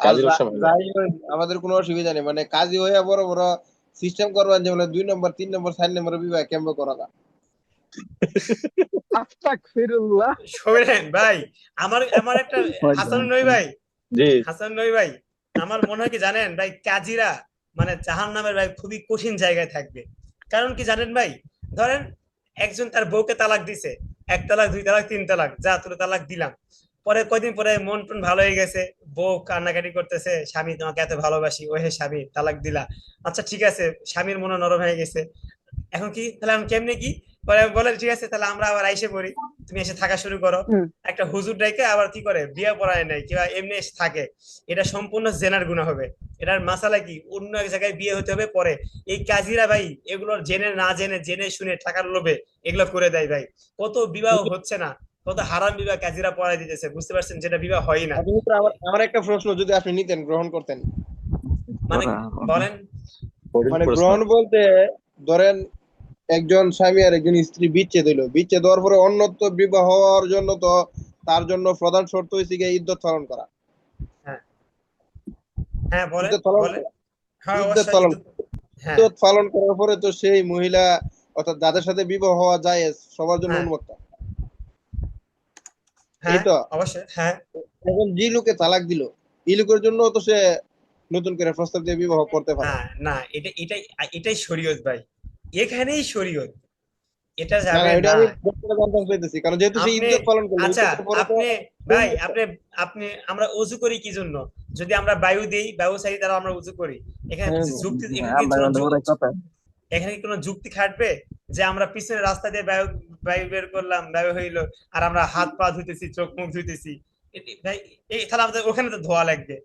কাজের ব্যবসা ভালো।
যাই হইন, আমাদের কোনো অসুবিধা নেই, মানে কাজী হইয়া বড় বড় সিস্টেম করবেন, যেমন 2 নম্বর 3 নম্বর 4 নম্বর বিবাহ কেমন করা যায়।
আস্তাগফিরুল্লাহ।
শোনেন ভাই, আমার আমার একটা হাসান নই ভাই,
জি
হাসান নই ভাই, আমার মনে হয় কি জানেন ভাই, কাজীরা মানে জাহান্নামের ভাই খুবই কঠিন জায়গায় থাকবে। কারণ কি জানেন ভাই, ধরেন একজন তার বউকে তালাক দিছে, 1 তালাক 2 তালাক 3 তালাক, যা তোরে তালাক দিলাম, পরে কয়দিন পরে মন টন ভালো হয়ে গেছে, বউ কান্নাকাটি করতেছে, স্বামী তোমাকে এত ভালোবাসি, ও হে স্বামী তালাক দিলা, আচ্ছা ঠিক আছে, স্বামীর মনে নরম হয়ে গেছে, এখন কি তাহলে আমি কেমনে কি, পরে বলে ঠিক আছে তাহলে আমরা আবার আইসে পড়ি, তুমি এসে থাকা শুরু করো।
হুম,
একটা হুজুর ডাইকে আবার কি করে বিয়ে পড়ায় নাই কিংবা এমনি এসে থাকে, এটা সম্পূর্ণ জেনার গুনাহ হবে। এটার মাসালা কি, অন্য এক জায়গায় বিয়ে হতে হবে পরে। এই কাজীরা ভাই এগুলোর জেনে না জেনে, জেনে শুনে টাকার লোভে এগুলো করে দেয় ভাই, কত বিবাহ হচ্ছে না, কত হারাম বিবাহ কাজীরা পড়ায় দিতেছে, বুঝতে পারছেন, যেটা বিবাহ হয় না।
আচ্ছা হুজুর, আমার একটা প্রশ্ন, যদি আপনি নিতেন, গ্রহণ করতেন।
মানে বলেন।
কঠিন
মানে
প্রশ্ন।
গ্রহণ বলতে, ধরেন একজন স্বামী আর একজন স্ত্রী বিচ্ছেদ হইলো, বিচ্ছেদ হওয়ার পরে অন্যত্র বিবাহ হওয়ার জন্য তো তার জন্য প্রধান শর্ত হয়েছে গিয়ে ইদ্যত পালন করা।
হ্যাঁ হ্যাঁ বলেন
ইদ্যত পালন
বলেন। হ্যাঁ
ইদ্যত
অবশ্যই
পালন
হ্যাঁ
ইদ্যত পালন করার পরে তো সেই মহিলা, অর্থাৎ যাদের সাথে বিবাহ হওয়া যায় সবার জন্য
হ্যাঁ
উন্মুক্ত, এই
হ্যাঁ
তো।
অবশ্যই হ্যাঁ।
এখন যে লোকে তালাক দিল, এই লোকের জন্য তো সে নতুন করে প্রস্তাব দিয়ে বিবাহ করতে পারে।
না না, এটাই শরীয়ত ভাই, এখানেই শরীয়ত, এটা
না না,
যাবে
এটা
না।
আমি বলতে জানতে চাইতেছি, কারণ যেহেতু সে
আপনি
ইদ্যত পালন করলো,
আচ্ছা
ইদ্যতের পরে তো
আপনি ভাই আপনি আমরা অজু করি কি জন্য? যদি আমরা বায়ু দেই, বায়ু ছাড়ি, তারা আমরা অজু করি। এখানে যুক্তি, এখানে কি কোনো যুক্তি খাটবে যে আমরা পিছনে রাস্তা দিয়ে বায়ু বায়ু বের করলাম, বায়ু হইলো, আর আমরা হাত পা ধুইতেছি, চোখ মুখ ধুইতেছি, ভাই এই তাহলে আমাদের ওখানে তো ধোয়া লাগবে।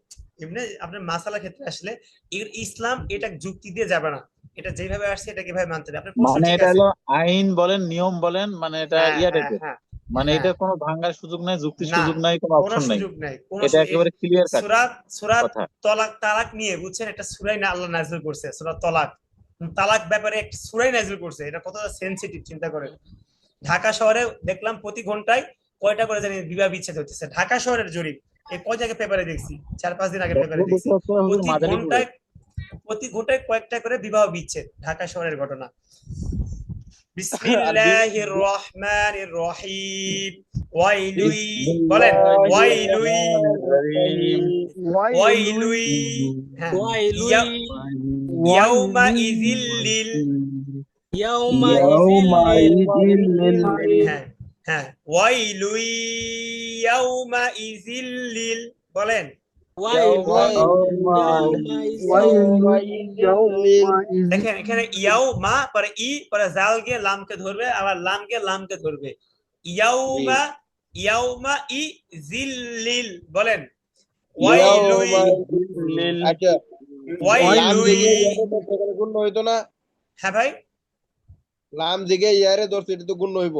এমনি আপনার মাসালার ক্ষেত্রে আসলে ইসলাম এটা যুক্তি দিয়ে যাবে না, এটা যেভাবে আসছে এটা কিভাবে মানতে হবে। আপনার প্রশ্ন
মানে
ঠিক
এটা
আছে।
হলো আইন বলেন, নিয়ম বলেন, মানে এটা
হ্যাঁ
ইয়া
হ্যাঁ
টাইপের,
হ্যাঁ
মানে
হ্যাঁ।
এটা কোনো ভাঙার সুযোগ নাই, যুক্তির
না,
সুযোগ নাই, কোনো
কোনো
অপশন নাই।
সুযোগ নাই,
এটা একেবারে ক্লিয়ার কাট
সূরা সূরা
কথা।
তালাক নিয়ে বুঝছেন, একটা সূরাই না আল্লাহ নাযিল করছে, সূরা তালাক ব্যাপারে একটা সূরাই নাযিল করছে, এটা কতটা সেনসিটিভ চিন্তা করেন। ঢাকা শহরে দেখলাম প্রতি ঘন্টায় কয়টা করে জানি বিবাহ বিচ্ছেদ হচ্ছে, ঢাকা শহরের জরিপ, এই কয় জায়গায় পেপারে দেখছি, 4-5 দিন আগে পেপারে দেখছি, প্রতি ঘন্টায় প্রতি ঘন্টায় কয়েকটা করে বিবাহ বিচ্ছেদ, ঢাকা শহরের ঘটনা। বিসমিল্লাহির রহমানির রহিম, ওয়াইলুই বলেন, ওয়াইলুই ওয়াইলুই, হ্যাঁ
ওয়াইলুই
ইয়া ইয়াউমা ইজিল্লিল
ইয়াউমা ইজিল্লিল
হ্যাঁ হ্যাঁ ওয়াইলু ইয়াউমা ইজিল্লিল বলেন দেখেন এখানে ইয়াউমা পরে পরে জালকে লামকে ধরবে আবার লামকে ধরবে ইয়াউমা ইয়াউমা ইজিল্লিল বলেন ওয়াইলু
আচ্ছা লাম
ওয়াইলু
জেগে ইয়ারে ধরছে, এখানে গুণ হইতো না?
হ্যাঁ ভাই
লাম জেগে ইয়ারে ধরছে, এটা তো গুণ হইব।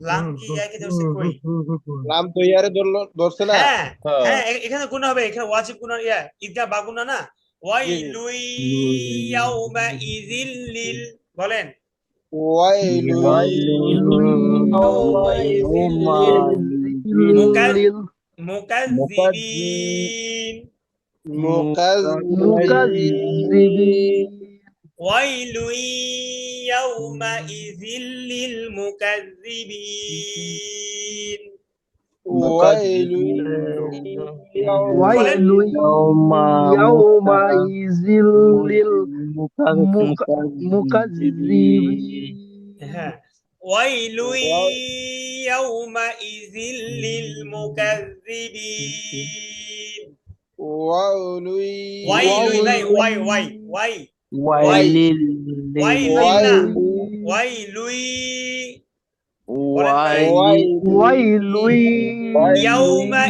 লাম কি ইয়াকে ধরছে কই
লাম তো ইয়ারে ধরছে না?
হ্যাঁ হ্যাঁ এখানে গুণ হবে এখানে ওয়াজিব গুণ ইদগা বা গুণ না ওয়াইলু ইয়াউমা ইজিল্লিল বলেন
ওয়াইলু
মুকাজ্জিবিন
মুকাজ্জিবিন
ওয়াইলু ইয়াউমা ইজিল্লিল মুকাজ্জিবিন
ওয়াইলু
বলেন হ্যাঁ ওয়াইলু ইয়াউমা ইজিল্লিল মুকাজ্জিবিন
ওয়াইলু
ওয়াইলু নাই ওয়াই ওয়াইলু না ওয়াইলু ইয়াউমা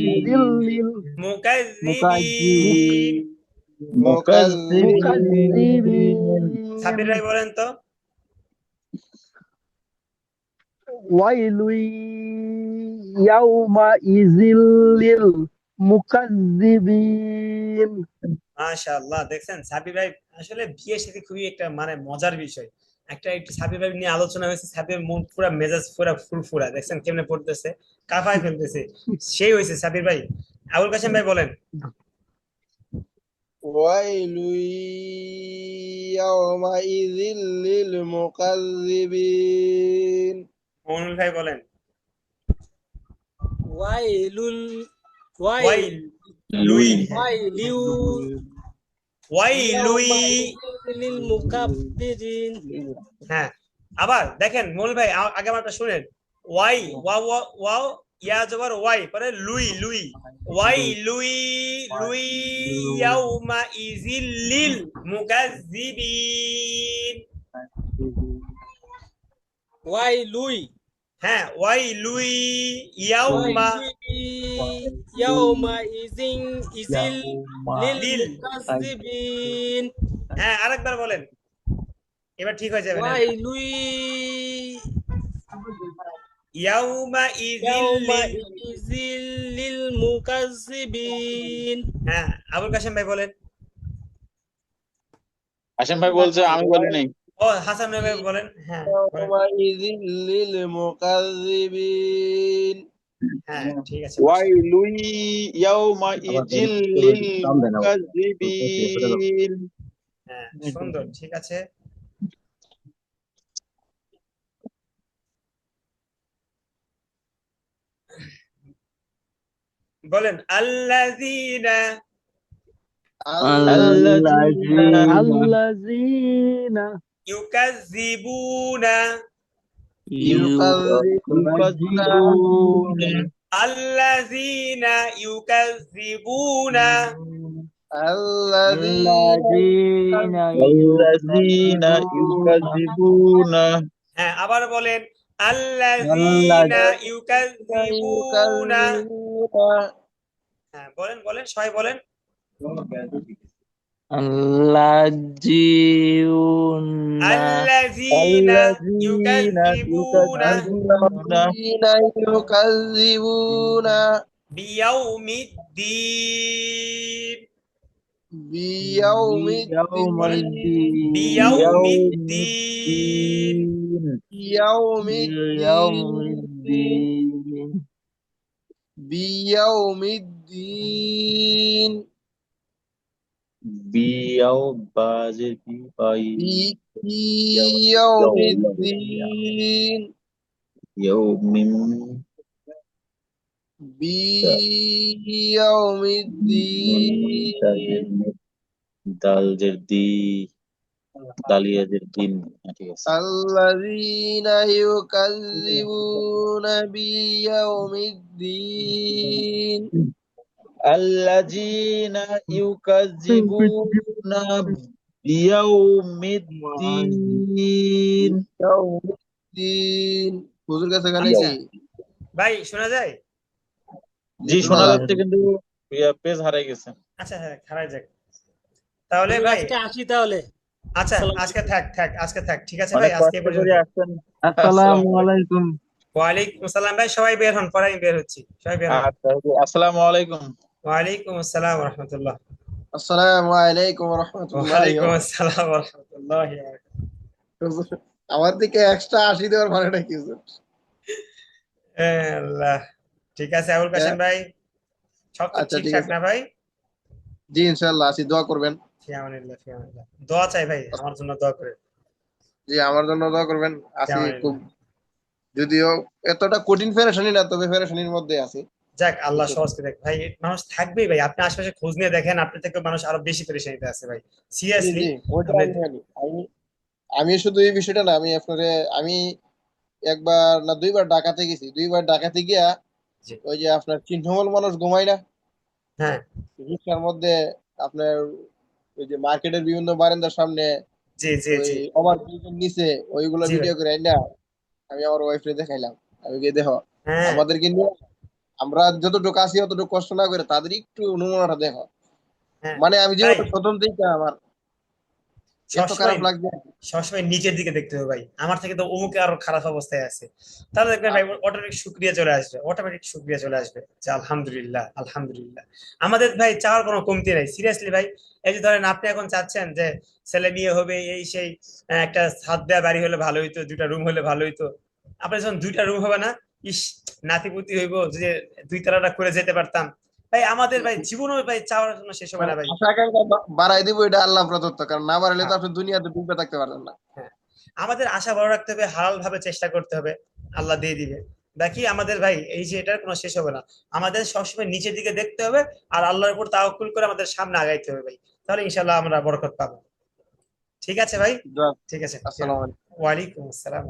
ইজিল্লিল মুকাজ্জিবিন সাবির ভাই বলেন তো মাশাআল্লাহ দেখছেন সাবির ভাই আসলে বিয়ে সাথে খুবই একটা মানে মজার বিষয় একটু সাবির ভাই নিয়ে আলোচনা হয়েছে সাবির মন পুরো মেজাজ পুরো ফুরফুরা দেখছেন কেমনে পড়তেছে কাফায় ফেলতেছে সেই হয়েছে সাবির ভাই আবুল কাসেম ভাই বলেন
ওয়াইলু ইয়াউমাইযিল লিল মুকাজ্জিবিন
মনুল ভাই বলেন
ওয়াইলুল লিল মুকাব্বিরিন
হ্যাঁ আবার দেখেন মনুল ভাই আগে আমারটা শুনেন ওয়াই ওয়াও ইয়া জবর ওয়াই পরে লুই লুই ইয়াউমা ইজিল লিল মুকাজ্জিবিন
ওয়াইলুই
হ্যাঁ ওয়াইলুই ইয়াউমা
ইজিল লিল মুকাজ্জিবিন
হ্যাঁ আরেকবার বলেন এবার ঠিক হয়ে যাবে না
ওয়াইলুই
ইয়াউমা
ইজিল লিল মুকাজ্জিবিন
হ্যাঁ আবুল কাসেম ভাই বলেন
হাসিম ভাই বলছে আমি বলি নাই
ও হাসান ভাই বলেন হ্যাঁ
ইয়াউমাইযিল লিল মুকাজ্জিবিন
হ্যাঁ ঠিক আছে
ওয়াইলু ইয়াউমাইযিল লিল মুকাজ্জিবিন
হ্যাঁ সুন্দর ঠিক আছে বলেন আল্লাযীনা
আল্লাযীনা
ইউকাজ্জিবুনা আল্লাযীনা ইউকাজ্জিবুনা
আল্লাযীনা
ইউকাযযিবুনা
হ্যাঁ আবার বলেন আল্লাযীনা ইউকাজ্জিবুনা হ্যাঁ বলেন সবাই বলেন আল্লাযীনা ইউকাজ্জিবুনা
ইউকাযযিবুনা
বিয়াউমিদ্দিন
বিয়াউমিদ্দিন বিয়াউমিদ্দিন বিয়াউমিদ্দিন বিয়াউমিদ্দিন
দাল জের দি, দালিয়া জের দিন। হ্যাঁ, ঠিক আছে।
আল্লাযীনা ইউকাযযিবুনা বিয়াউমিদ্দিন
আল্লাযীনা ইউকাযযিবুনা বিয়াউমিদ্দিন।
ইয়াউমিদ্দিন। হুজুর কাছে গানে
আচ্ছা
কি
ভাই শোনা যায়?
জি,
শোনা
শোনা
যায়?
যাচ্ছে, কিন্তু পেজ হারাই গেছে।
আচ্ছা হ্যাঁ খারাপ যাক তাহলে
হুজুর
ভাই।
আজকে আসি তাহলে।
আচ্ছা
আসসালামু
আজকে
আলাইকুম।
থাক আজকে থাক, ঠিক আছে ভাই,
অনেক
আজকে
কষ্ট
এই পর্যন্ত।
করে আসছেন।
আসসালামু আলাইকুম।
ওয়ালাইকুম আসসালাম ভাই, সবাই বের হন, পরে আমি বের হচ্ছি, সবাই বের হন।
আচ্ছা, আসসালামু আলাইকুম।
ওয়ালাইকুম আসসালাম রহমতুল্লাহ।
আসসালামু আলাইকুম ওয়া রাহমাতুল্লাহি
ওয়ালাইকুম
ওয়া
আসসালাম রহমতুল্লাহ।
বারাকাতুহু। আমার দিকে এক্সট্রা 80 দেওয়ার মানেটা কি হুজুর?
আল্লাহ। ঠিক আছে আবুল
হ্যাঁ?
কাশেম ভাই, সব তো
আচ্ছা ঠিক
ঠিকঠাক
আছে।
না ভাই?
জি ইনশাআল্লাহ আসি, দোয়া করবেন।
ফিয়ামানিল্লাহ ফিয়ামানিল্লাহ, দোয়া চাই ভাই, আমার জন্য দোয়া করে।
জি আমার জন্য দোয়া করবেন। আসি খুব,
ফিয়ামানিল্লাহ।
যদিও এতটা কঠিন পেরেশানি না, তবে পেরেশানির মধ্যে আছি।
যাক আল্লাহ
বুঝছেন?
সহজ করে দেখ ভাই, মানুষ থাকবেই ভাই, আপনি আশেপাশে খোঁজ নিয়ে দেখেন, আপনি থেকে মানুষ আরো বেশি পেরেশানিতে আছে ভাই,
জি
সিরিয়াসলি।
জি, ওইটা
আপনি
আমি জানি। আমি শুধু এই বিষয়টা না, আমি একবার না দুইবার ডাকাতে গেছি। দুইবার ডাকাতে গিয়া
জি
ওই যে আপনার চিহ্নমূল মানুষ ঘুমায় না
হ্যাঁ
রিক্সার মধ্যে, আপনার ওই যে মার্কেটের বিভিন্ন বারান্দার সামনে,
জি জি
ওই
জি
ওভারব্রিজের নিচে, ওইগুলো
জি ভাই।
ভিডিও করে আইনা আমি আমার ওয়াইফরে দেখাইলাম। আমি গিয়ে দেখো
হ্যাঁ
আমাদের কিন্তু, আমরা যতটুকু আছি অতটুকু কষ্ট না করে তাদের একটু নমুনাটা দেখো।
হ্যাঁ
মানে আমি
ভাই,
যেভাবে প্রথম দিকে আমার এত
সবসময়
খারাপ লাগবে।
সবসময় নিচের দিকে দেখতে হবে ভাই, আমার থেকে তো অমুকে আরো খারাপ অবস্থায় আছে, তাহলে দেখবেন ভাই অটোমেটিক শুক্রিয়া চলে আসবে, অটোমেটিক শুক্রিয়া চলে আসবে যে আলহামদুলিল্লাহ আলহামদুলিল্লাহ। আমাদের ভাই চাওয়ার কোনো কমতি নাই, সিরিয়াসলি ভাই। এই যে ধরেন আপনি এখন চাচ্ছেন যে ছেলে বিয়ে হবে এই সেই, একটা ছাদ দেওয়া বাড়ি হলে ভালো হইতো, দুইটা রুম হলে ভালো হইতো। আপনার যখন দুইটা রুম হবে না, ইস, নাতিপুতি হইব, যে দুই তালাটা করে যেতে পারতাম। ভাই আমাদের ভাই জীবনও ভাই চাওয়ার জন্য শেষ হবে
মানে
না ভাই।
আশা আকাঙ্ক্ষা বাড়াই দিব, এটা আল্লাহ প্রদত্ত, কারণ না বাড়ালে তো
হ্যাঁ
আপনি দুনিয়াতে ডুবে থাকতে পারবেন না।
হ্যাঁ, আমাদের আশা বড় রাখতে হবে, হালাল ভাবে চেষ্টা করতে হবে, আল্লাহ দিয়ে দিবে। বাকি আমাদের ভাই এই যে এটার কোনো শেষ হবে না, আমাদের সবসময় নিচের দিকে দেখতে হবে, আর আল্লাহর উপর তাওয়াক্কুল করে আমাদের সামনে আগাইতে হবে ভাই, তাহলে ইনশাল্লাহ আমরা বরকত পাবো। ঠিক আছে ভাই, ঠিক আছে।
আসসালামু আলাইকুম।
ওয়ালাইকুম আসসালাম।